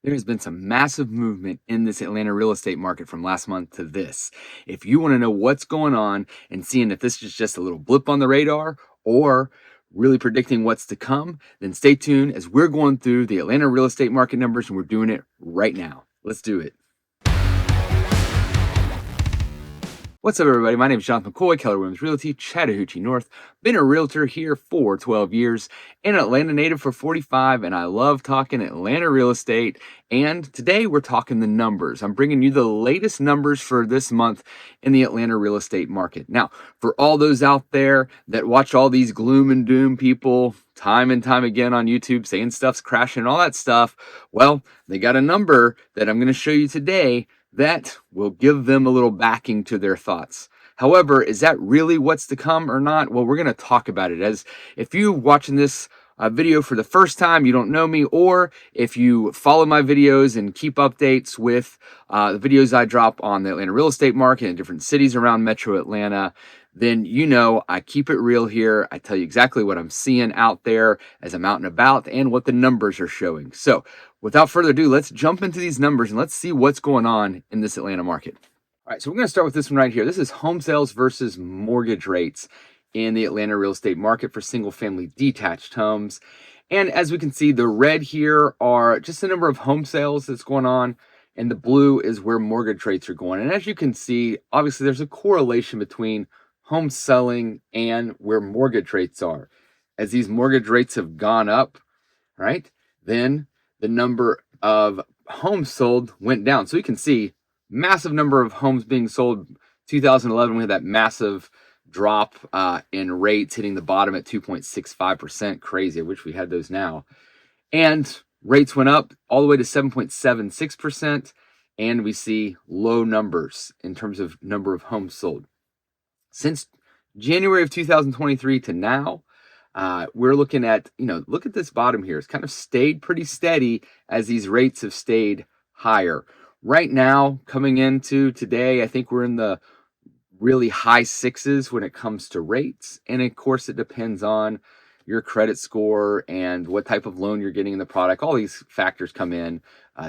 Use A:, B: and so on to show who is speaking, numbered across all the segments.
A: There has been some massive movement in this Atlanta real estate market from last month to this. If you want to know what's going on and seeing if this is just a little blip on the radar or really predicting what's to come, then stay tuned as we're going through the Atlanta real estate market numbers, and we're doing it right now. Let's do it. What's up, everybody? My name is Jonathan McCoy, Keller Realty, Chattahoochee North. Been a realtor here for 12 years, an Atlanta native for 45, and I love talking Atlanta real estate. And today we're talking the numbers. I'm bringing you the latest numbers for this month in the Atlanta real estate market. Now, for all those out there that watch all these gloom and doom people time and time again on YouTube saying stuff's crashing and all that stuff, well, they got a number that I'm going to show you today that will give them a little backing to their thoughts. However, is that really what's to come or not? Well, we're going to talk about it. As if you're watching this video for the first time, you don't know me, or if you follow my videos and keep updates with the videos I drop on the Atlanta real estate market in different cities around Metro Atlanta, then you know I keep it real here. I tell you exactly what I'm seeing out there as I'm out and about and what the numbers are showing. So without further ado, let's jump into these numbers and let's see what's going on in this Atlanta market. All right, so we're going to start with this one right here. This is home sales versus mortgage rates in the Atlanta real estate market for single family detached homes. And as we can see, the red here are just the number of home sales that's going on, and the blue is where mortgage rates are going. And as you can see, obviously there's a correlation between home selling and where mortgage rates are. As these mortgage rates have gone up, right, then the number of homes sold went down. So you can see massive number of homes being sold. 2011, we had that massive drop in rates hitting the bottom at 2.65%. Crazy. I wish we had those now. And rates went up all the way to 7.76%. And we see low numbers in terms of number of homes sold. Since January of 2023 to now, we're looking at, look at this bottom here. It's kind of stayed pretty steady as these rates have stayed higher. Right now, coming into today, I think we're in the really high sixes when it comes to rates. And of course, it depends on your credit score and what type of loan you're getting in the product. All these factors come in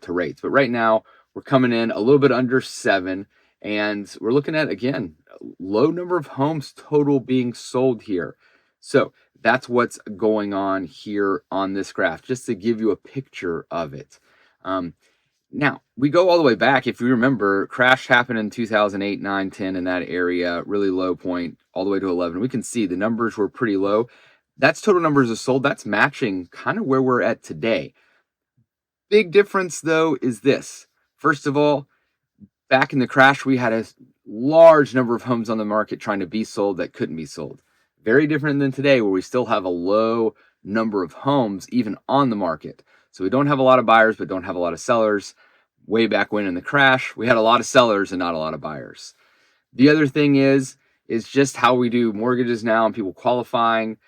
A: to rates. But right now, we're coming in a little bit under 7. And we're looking at, again, low number of homes total being sold here. So that's what's going on here on this graph, just to give you a picture of it. Now, we go all the way back. If you remember, crash happened in 2008, 9, 10 in that area, really low point, all the way to 11. We can see the numbers were pretty low. That's total numbers of sold. That's matching kind of where we're at today. Big difference, though, is this. First of all, back in the crash, we had a large number of homes on the market trying to be sold that couldn't be sold. Very different than today, where we still have a low number of homes even on the market. So we don't have a lot of buyers, but don't have a lot of sellers. Way back when in the crash, we had a lot of sellers and not a lot of buyers. The other thing is just how we do mortgages now and people qualifying.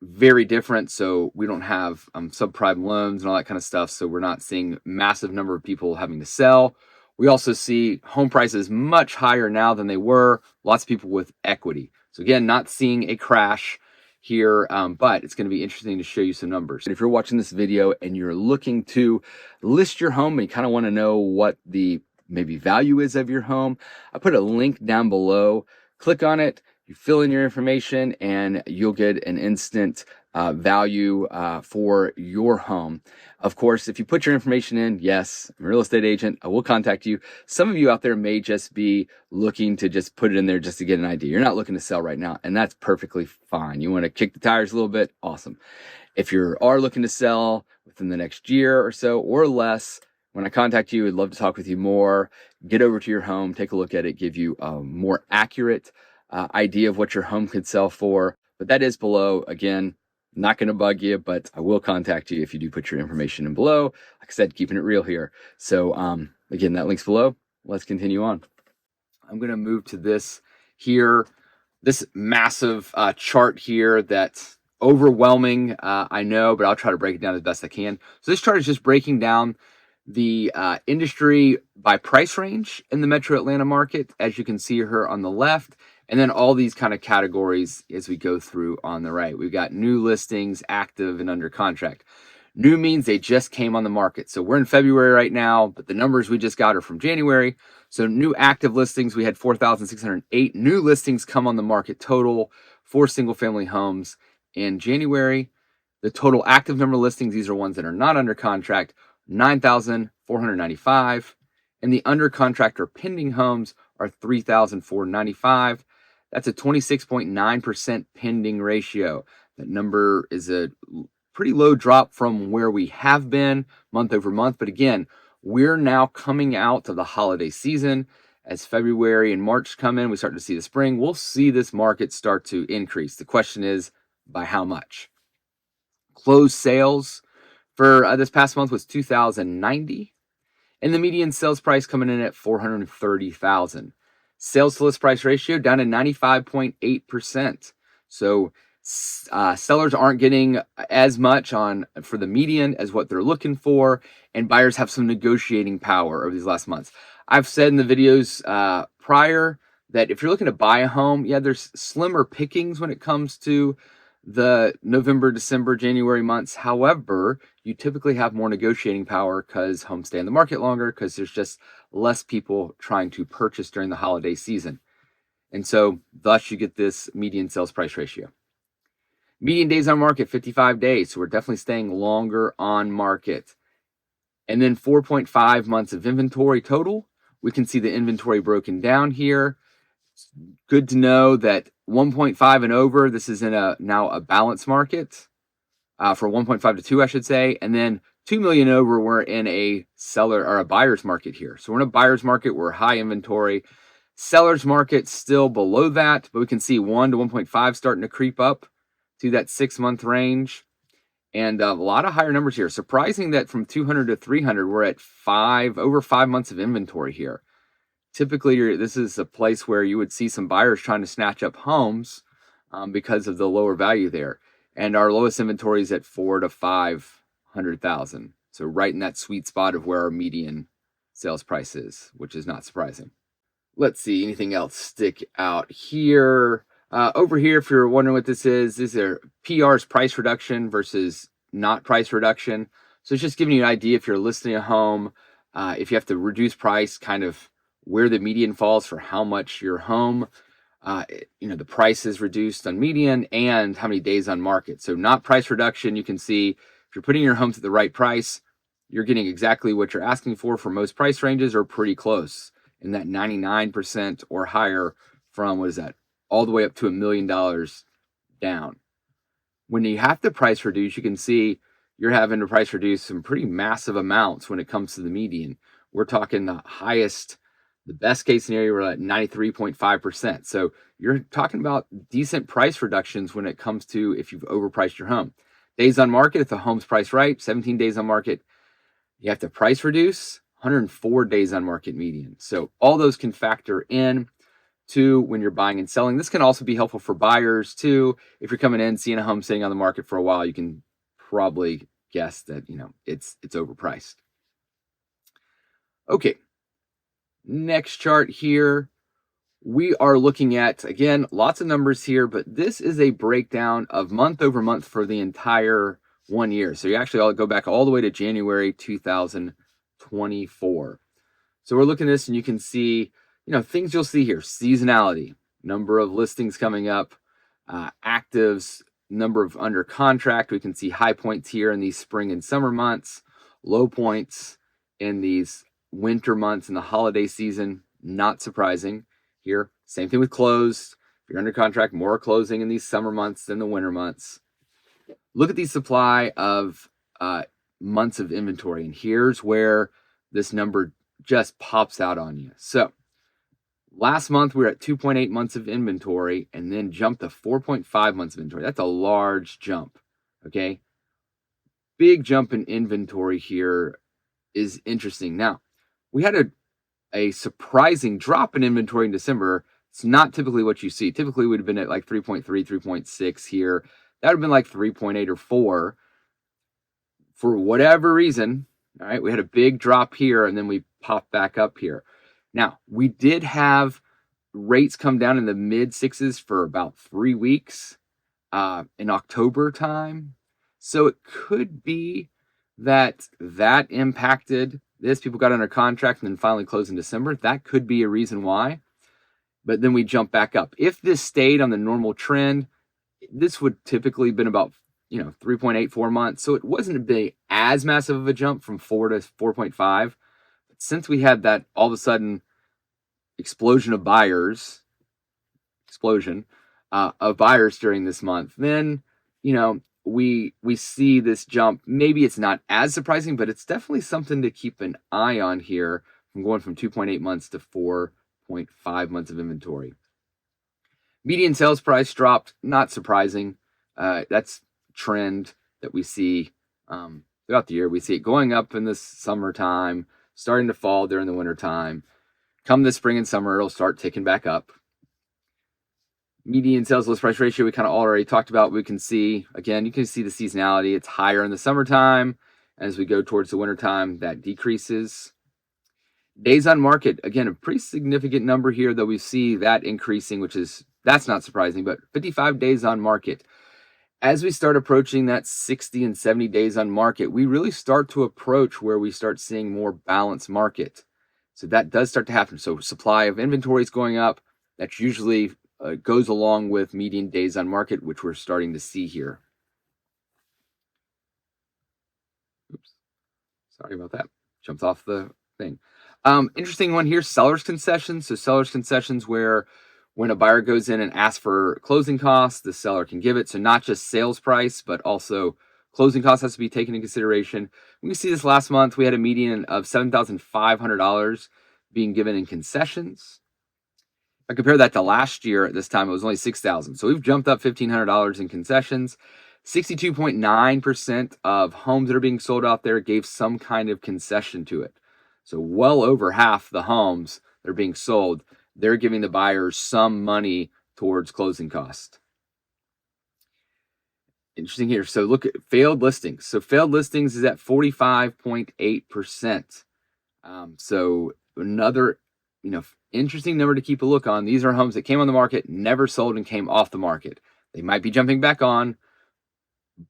A: Very different. So we don't have subprime loans and all that kind of stuff. So we're not seeing massive number of people having to sell. We also see home prices much higher now than they were. Lots of people with equity. So again, not seeing a crash here, but it's going to be interesting to show you some numbers. And if you're watching this video and you're looking to list your home and you kind of want to know what the maybe value is of your home, I put a link down below. Click on it, you fill in your information, and you'll get an instant value for your home. Of course, if you put your information in, yes, I'm a real estate agent, I will contact you. Some of you out there may just be looking to just put it in there just to get an idea. You're not looking to sell right now, and that's perfectly fine. You want to kick the tires a little bit? Awesome. If you are looking to sell within the next year or so or less, when I contact you, I'd love to talk with you more, get over to your home, take a look at it, give you a more accurate idea of what your home could sell for. But that is below. Again, not going to bug you, but I will contact you if you do put your information in below. Like I said, keeping it real here. So again, that link's below. Let's continue on. I'm going to move to this here, this massive chart here that's overwhelming, I know, but I'll try to break it down as best I can. So this chart is just breaking down the industry by price range in the Metro Atlanta market, as you can see here on the left. And then all these kind of categories as we go through on the right. We've got new listings, active, and under contract. New means they just came on the market. So we're in February right now, but the numbers we just got are from January. So new active listings, we had 4,608 new listings come on the market total for single family homes in January. The total active number of listings, these are ones that are not under contract, 9,495. And the under contract or pending homes are 3,495. That's a 26.9% pending ratio. That number is a pretty low drop from where we have been month over month. But again, we're now coming out of the holiday season. As February and March come in, we start to see the spring. We'll see this market start to increase. The question is, by how much? Closed sales for this past month was 2,090, and the median sales price coming in at 430,000. Sales to list price ratio down to 95.8%. So sellers aren't getting as much on for the median as what they're looking for, and buyers have some negotiating power over these last months. I've said in the videos prior that if you're looking to buy a home, yeah, there's slimmer pickings when it comes to the November, December, January months. However, you typically have more negotiating power because homes stay in the market longer because there's just less people trying to purchase during the holiday season. And so thus you get this median sales price ratio. Median days on market, 55 days. So we're definitely staying longer on market. And then 4.5 months of inventory total. We can see the inventory broken down here. It's good to know that 1.5 and over, this is in now a balanced market for 1.5 to 2, I should say. And then 2 million over, we're in a seller or a buyer's market here. So we're in a buyer's market, we're high inventory. Seller's market still below that, but we can see 1 to 1.5 starting to creep up to that 6-month range. And a lot of higher numbers here. Surprising that from 200 to 300, we're at over 5 months of inventory here. Typically, this is a place where you would see some buyers trying to snatch up homes because of the lower value there. And our lowest inventory is at 4 to 500,000. So right in that sweet spot of where our median sales price is, which is not surprising. Let's see, anything else stick out here? Over here, if you're wondering what this is, these are PR's price reduction versus not price reduction. So it's just giving you an idea if you're listing a home, if you have to reduce price, kind of where the median falls for how much your home, the price is reduced on median and how many days on market. So not price reduction, you can see if you're putting your homes at the right price, you're getting exactly what you're asking for most price ranges or pretty close in that 99% or higher from, what is that, all the way up to $1 million down. When you have to price reduce, you can see you're having to price reduce some pretty massive amounts when it comes to the median. We're talking the highest, the best case scenario, we're at 93.5%. So you're talking about decent price reductions when it comes to if you've overpriced your home. Days on market, if the home's priced right, 17 days on market, you have to price reduce, 104 days on market median. So all those can factor in to when you're buying and selling. This can also be helpful for buyers too. If you're coming in, seeing a home sitting on the market for a while, you can probably guess that, it's overpriced. Okay. Next chart here. We are looking at, again, lots of numbers here, but this is a breakdown of month over month for the entire 1 year. So you actually all go back all the way to January 2024. So we're looking at this and you can see, things you'll see here: seasonality, number of listings coming up, actives, number of under contract. We can see high points here in these spring and summer months, low points in these winter months in the holiday season. Not surprising here. Same thing with closed. If you're under contract, more closing in these summer months than the winter months. Look at the supply of months of inventory, and here's where this number just pops out on you. So last month we were at 2.8 months of inventory and then jumped to 4.5 months of inventory. That's a large jump. Okay. Big jump in inventory here is interesting. Now, we had a surprising drop in inventory in December. It's not typically what you see. Typically, we'd have been at like 3.3, 3.6 here. That would have been like 3.8 or 4. For whatever reason, all right, we had a big drop here and then we popped back up here. Now, we did have rates come down in the mid 6s for about 3 weeks in October time. So it could be that impacted this. People got under contract and then finally closed in December. That could be a reason why. But then we jump back up. If this stayed on the normal trend, this would typically been about 3.84 months. So it wasn't be as massive of a jump from 4 to 4.5. But since we had that all of a sudden explosion of buyers during this month, then we see this jump. Maybe it's not as surprising, but it's definitely something to keep an eye on here, from going from 2.8 months to 4.5 months of inventory. Median sales price dropped, not surprising. That's a trend that we see throughout the year. We see it going up in the summertime, starting to fall during the wintertime. Come the spring and summer, it'll start ticking back up. Median sales list price ratio, we kind of already talked about. We can see, again, you can see the seasonality. It's higher in the summertime. As we go towards the wintertime, that decreases. Days on market, again, a pretty significant number here, though we see that increasing, that's not surprising, but 55 days on market. As we start approaching that 60 and 70 days on market, we really start to approach where we start seeing more balanced market. So that does start to happen. So supply of inventory is going up. That's usually goes along with median days on market, which we're starting to see here. Oops, sorry about that. Jumped off the thing. Interesting one here, seller's concessions. So seller's concessions, where when a buyer goes in and asks for closing costs, the seller can give it. So not just sales price, but also closing costs has to be taken into consideration. We see this last month. We had a median of $7,500 being given in concessions. I compare that to last year at this time, it was only $6,000. So we've jumped up $1,500 in concessions. 62.9% of homes that are being sold out there gave some kind of concession to it. So well over half the homes that are being sold, they're giving the buyers some money towards closing costs. Interesting here. So look at failed listings. So failed listings is at 45.8%. So another interesting number to keep a look on. These are homes that came on the market, never sold, and came off the market. They might be jumping back on,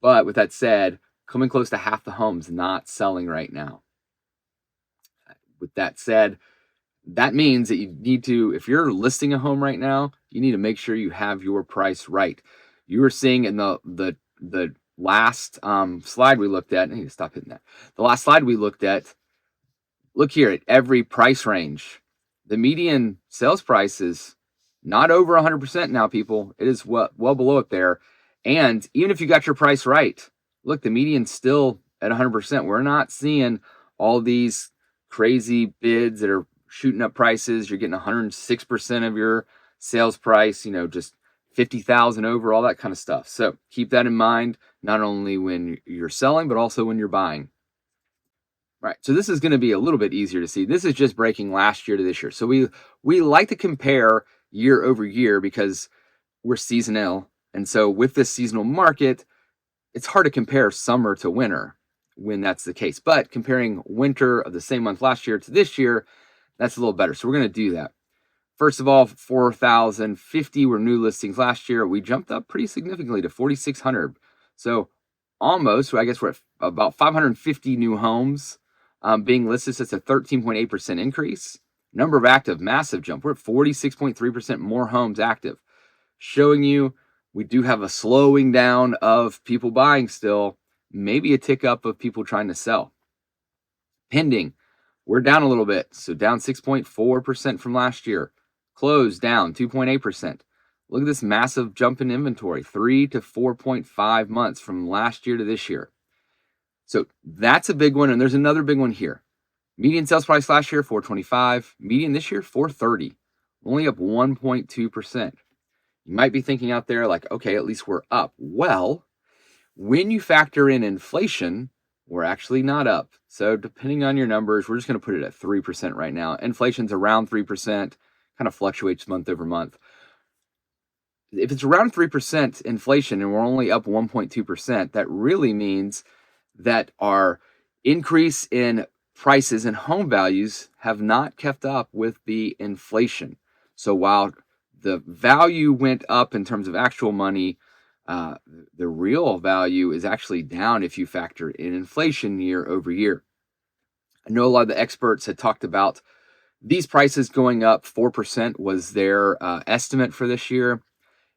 A: but with that said, coming close to half the homes not selling right now. With that said, that means that you need to, if you're listing a home right now, you need to make sure you have your price right. You were seeing in the last slide we looked at, I need to stop hitting that. The last slide we looked at, look here at every price range. The median sales price is not over 100% now, people. It is well below it there. And even if you got your price right, look, the median's still at 100%. We're not seeing all these crazy bids that are shooting up prices. You're getting 106% of your sales price, just 50,000 over, all that kind of stuff. So keep that in mind, not only when you're selling, but also when you're buying. Right, so this is going to be a little bit easier to see. This is just breaking last year to this year. So we like to compare year over year because we're seasonal. And so with this seasonal market, it's hard to compare summer to winter when that's the case. But comparing winter of the same month last year to this year, that's a little better. So we're going to do that. First of all, 4,050 were new listings last year. We jumped up pretty significantly to 4,600. So almost, I guess we're at about 550 new homes being listed. So it's a 13.8% increase. Number of active, massive jump. We're at 46.3% more homes active, showing you we do have a slowing down of people buying still, maybe a tick up of people trying to sell. Pending, we're down a little bit. So down 6.4% from last year. Closed down 2.8%. Look at this massive jump in inventory, 3 to 4.5 months from last year to this year. So that's a big one. And there's another big one here. Median sales price last year, $425. Median this year, $430. Only up 1.2%. You might be thinking out there like, okay, at least we're up. Well, when you factor in inflation, we're actually not up. So depending on your numbers, we're just going to put it at 3% right now. Inflation's around 3%, kind of fluctuates month over month. If it's around 3% inflation and we're only up 1.2%, that really means that our increase in prices and home values have not kept up with the inflation. So while the value went up in terms of actual money, Uh, the real value is actually down if you factor in inflation year over year. I know a lot of the experts had talked about these prices going up 4% was their estimate for this year.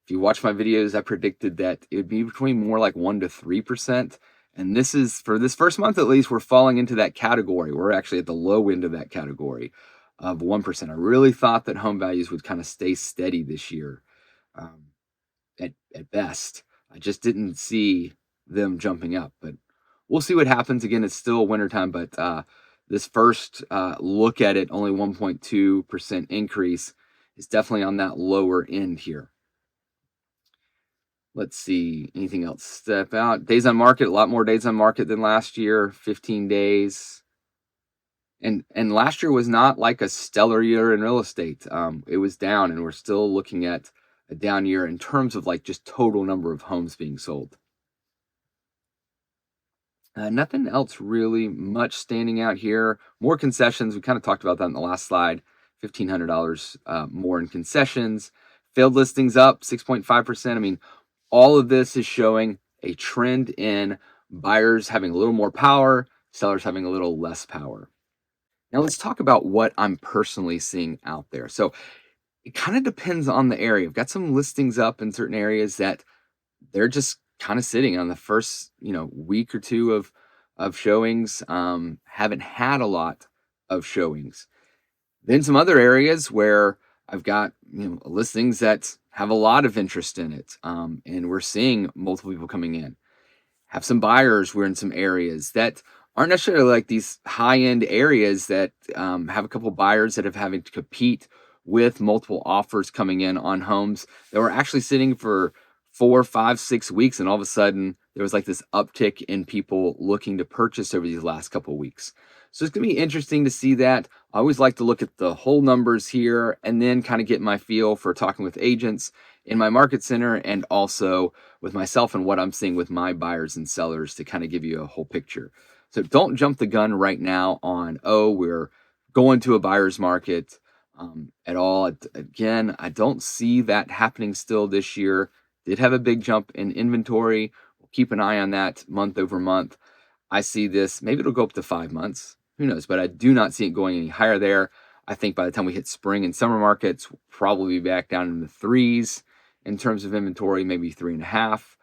A: If you watch my videos, I predicted that it would be between more like 1 to 3%. And this is for this first month at least, we're falling into that category. We're actually at the low end of that category of 1%. I really thought that home values would kind of stay steady this year um, at best. I just didn't see them jumping up, but we'll see what happens. Again, it's still wintertime, but this first look at it, only 1.2% increase, is definitely on that lower end here. Let's see, anything else step out? Days on market, a lot more days on market than last year, 15 days. And last year was not like a stellar year in real estate. It was down, and we're still looking at a down year in terms of like just total number of homes being sold. Nothing else really much standing out here. More concessions. We kind of talked about that in the last slide. $1,500 more in concessions. Failed listings up 6.5%. I mean, all of this is showing a trend in buyers having a little more power, sellers having a little less power. Now let's talk about what I'm personally seeing out there. So it kind of depends on the area. I've got some listings up in certain areas that they're just kind of sitting on the first, week or two of showings. Haven't had a lot of showings. Then some other areas where I've got listings that have a lot of interest in it, and we're seeing multiple people coming in. Have some buyers. We're in some areas that aren't necessarily like these high end areas that have a couple buyers that have having to compete with multiple offers coming in on homes that were actually sitting for 4, 5, 6 weeks, and all of a sudden there was like this uptick in people looking to purchase over these last couple of weeks. So it's going to be interesting to see that. I always like to look at the whole numbers here and then kind of get my feel for talking with agents in my market center and also with myself and what I'm seeing with my buyers and sellers to kind of give you a whole picture. So don't jump the gun right now on, oh, we're going to a buyer's market at all. Again, I don't see that happening still this year. Did have a big jump in inventory. We'll keep an eye on that month over month. I see this, maybe it'll go up to 5 months. Who knows? But I do not see it going any higher there. I think by the time we hit spring and summer markets, we'll probably be back down in the threes in terms of inventory, maybe 3.5.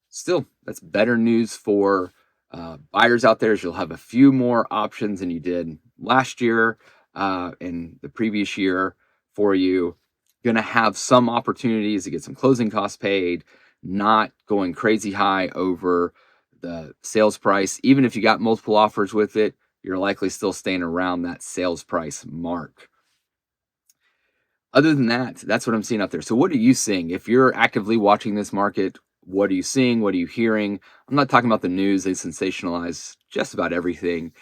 A: Still, that's better news for buyers out there. As you'll have a few more options than you did last year and the previous year for you. Going to have some opportunities to get some closing costs paid, not going crazy high over the sales price. Even if you got multiple offers with it, you're likely still staying around that sales price mark. Other than that, that's what I'm seeing out there. So what are you seeing? If you're actively watching this market, what are you seeing? What are you hearing? I'm not talking about the news. They sensationalize just about everything,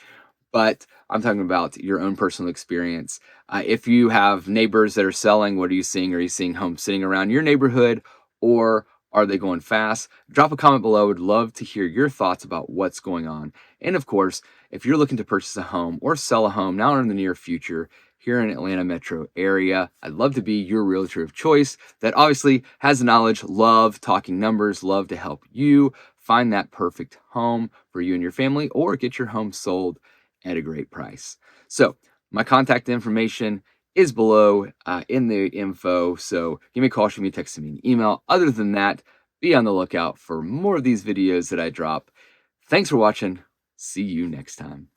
A: but I'm talking about your own personal experience. If you have neighbors that are selling, what are you seeing? Are you seeing homes sitting around your neighborhood, or are they going fast? Drop a comment below. Would love to hear your thoughts about what's going on. And of course, if you're looking to purchase a home or sell a home now or in the near future here in Atlanta metro area, I'd love to be your realtor of choice that obviously has the knowledge, love talking numbers, love to help you find that perfect home for you and your family, or get your home sold at a great price. So my contact information is below in the info. So give me a call, shoot me a text, send me an email. Other than that, be on the lookout for more of these videos that I drop. Thanks for watching. See you next time.